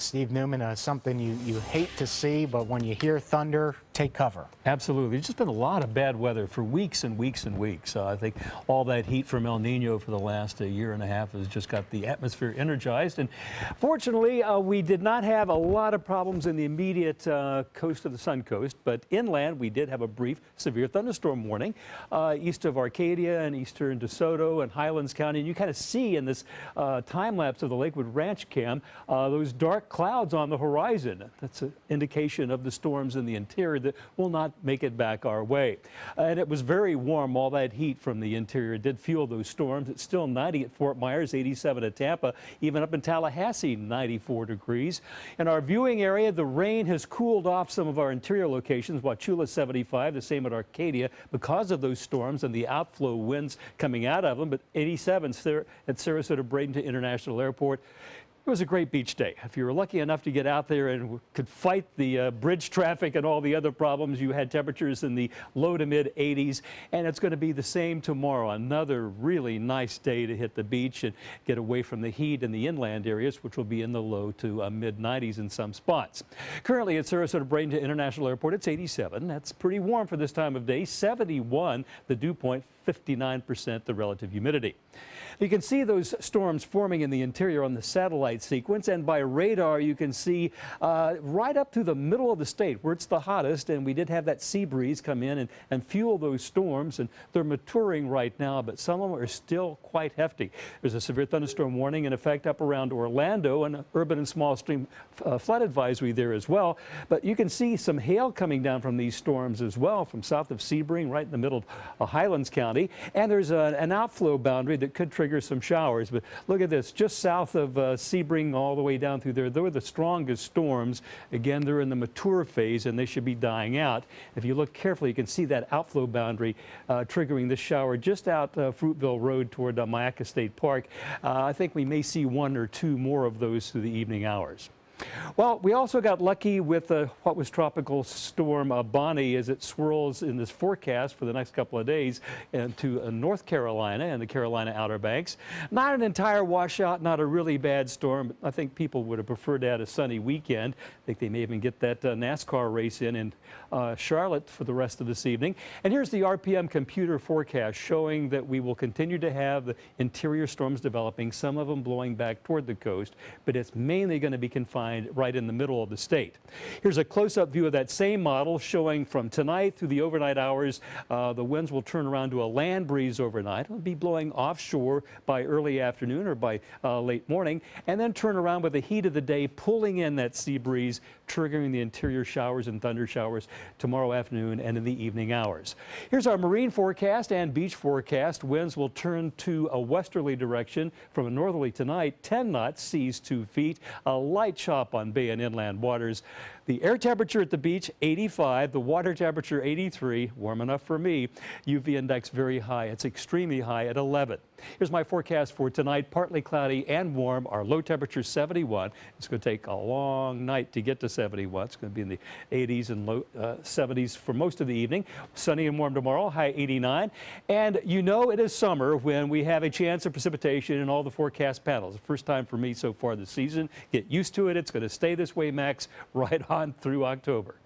Steve Newman, something you hate to see, but when you hear thunder, take cover. Absolutely. There's just been a lot of bad weather for weeks and weeks and weeks. I think all that heat from El Nino for the last year and a half has just got the atmosphere energized. And fortunately, we did not have a lot of problems in the immediate coast of the Suncoast, but inland we did have a brief severe thunderstorm warning east of Arcadia and eastern DeSoto and Highlands County. And you kind of see in this time lapse of the Lakewood Ranch cam those dark clouds on the horizon. That's an indication of the storms in the interior that will not make it back our way. And it was very warm. All that heat from the interior did fuel those storms. It's still 90 at Fort Myers, 87 at Tampa, even up in Tallahassee, 94 degrees. In our viewing area, the rain has cooled off some of our interior locations. Wauchula 75, the same at Arcadia because of those storms and the outflow winds coming out of them. But 87 at Sarasota Bradenton International Airport. It was a great beach day. If you were lucky enough to get out there and could fight the bridge traffic and all the other problems, you had temperatures in the low to mid 80s, and it's going to be the same tomorrow. Another really nice day to hit the beach and get away from the heat in the inland areas, which will be in the low to mid 90s in some spots. Currently at Sarasota Bradenton International Airport, it's 87. That's pretty warm for this time of day. 71 the dew point, 59% the relative humidity. You can see those storms forming in the interior on the satellite sequence, and by radar you can see right up to the middle of the state where it's the hottest, and we did have that sea breeze come in and fuel those storms, and they're maturing right now, but some of them are still quite hefty. There's a severe thunderstorm warning in effect up around Orlando, and urban and small stream flood advisory there as well. But you can see some hail coming down from these storms as well from south of Sebring, right in the middle of Highlands County, and there's an outflow boundary that could trigger some showers. But look at this, just south of Sebring all the way down through there, they're the strongest storms. Again, they're in the mature phase and they should be dying out. If you look carefully, you can see that outflow boundary triggering this shower just out Fruitville Road toward Mayaca State Park. I think we may see one or two more of those through the evening hours. Well, we also got lucky with what was tropical storm Bonnie as it swirls in this forecast for the next couple of days into North Carolina and the Carolina Outer Banks. Not an entire washout, not a really bad storm, but I think people would have preferred to have a sunny weekend. I think they may even get that NASCAR race in Charlotte for the rest of this evening. And here's the RPM computer forecast showing that we will continue to have the interior storms developing, some of them blowing back toward the coast, but it's mainly going to be confined right in the middle of the state. Here's a close-up view of that same model showing from tonight through the overnight hours. The winds will turn around to a land breeze overnight. It'll be blowing offshore by early afternoon or by late morning, and then turn around with the heat of the day, pulling in that sea breeze, triggering the interior showers and thunder showers tomorrow afternoon and in the evening hours. Here's our marine forecast and beach forecast. Winds will turn to a westerly direction from a northerly tonight, 10 knots, seas 2 feet, a light chop on bay and inland waters. The air temperature at the beach, 85. The water temperature, 83. Warm enough for me. UV index very high. It's extremely high at 11. Here's my forecast for tonight. Partly cloudy and warm. Our low temperature, 71. It's going to take a long night to get to 71. It's going to be in the 80s and low 70s for most of the evening. Sunny and warm tomorrow, high 89. And you know it is summer when we have a chance of precipitation in all the forecast panels. The first time for me so far this season. Get used to it. It's going to stay this way, Max, right on through October.